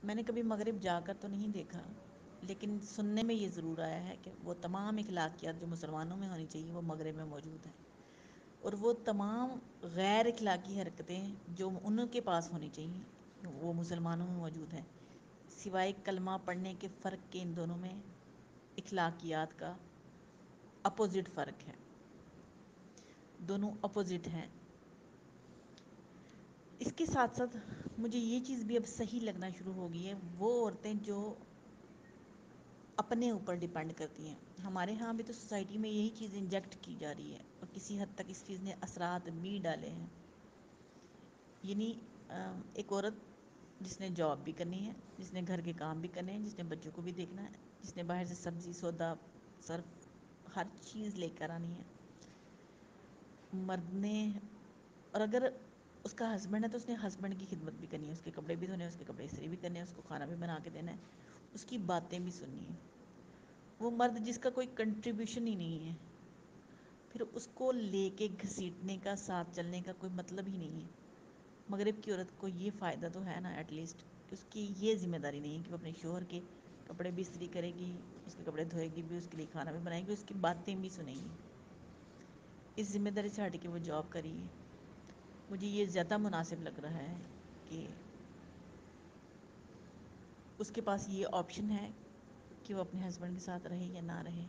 میں نے کبھی مغرب جا کر تو نہیں دیکھا، لیکن سننے میں یہ ضرور آیا ہے کہ وہ تمام اخلاقیات جو مسلمانوں میں ہونی چاہیے وہ مغرب میں موجود ہیں، اور وہ تمام غیر اخلاقی حرکتیں جو ان کے پاس ہونی چاہیے وہ مسلمانوں میں موجود ہیں، سوائے کلمہ پڑھنے کے فرق کے ان دونوں میں اخلاقیات کا اپوزٹ فرق ہے، دونوں اپوزٹ ہیں۔ اس کے ساتھ ساتھ مجھے یہ چیز بھی اب صحیح لگنا شروع ہو گئی ہے، وہ عورتیں جو اپنے اوپر ڈیپینڈ کرتی ہیں۔ ہمارے ہاں بھی تو سوسائٹی میں یہی چیز انجیکٹ کی جا رہی ہے، اور کسی حد تک اس چیز نے اثرات بھی ڈالے ہیں۔ یعنی ایک عورت جس نے جاب بھی کرنی ہے، جس نے گھر کے کام بھی کرنے ہیں، جس نے بچوں کو بھی دیکھنا ہے، جس نے باہر سے سبزی سودا صرف ہر چیز لے کر آنی ہے، مرد نے، اور اگر اس کا ہسبینڈ ہے تو اس نے ہسبینڈ کی خدمت بھی کرنی ہے، اس کے کپڑے بھی دھونے ہیں، اس کے کپڑے استری بھی کرنے ہیں، اس کو کھانا بھی بنا کے دینا ہے، اس کی باتیں بھی سننی ہیں۔ وہ مرد جس کا کوئی کنٹریبیوشن ہی نہیں ہے، پھر اس کو لے کے گھسیٹنے کا، ساتھ چلنے کا کوئی مطلب ہی نہیں ہے۔ مغرب کی عورت کو یہ فائدہ تو ہے نا ایٹ لیسٹ، کہ اس کی یہ ذمہ داری نہیں ہے کہ وہ اپنے شوہر کے کپڑے بھی استری کرے گی، اس کے کپڑے دھوئے گی بھی، اس کے لیے کھانا بھی بنائے گی، اس کی باتیں بھی سنیں گی۔ اس ذمہ داری سے ہٹ کے وہ جاب کری ہے۔ مجھے یہ زیادہ مناسب لگ رہا ہے کہ اس کے پاس یہ آپشن ہے کہ وہ اپنے ہسبینڈ کے ساتھ رہے یا نہ رہے۔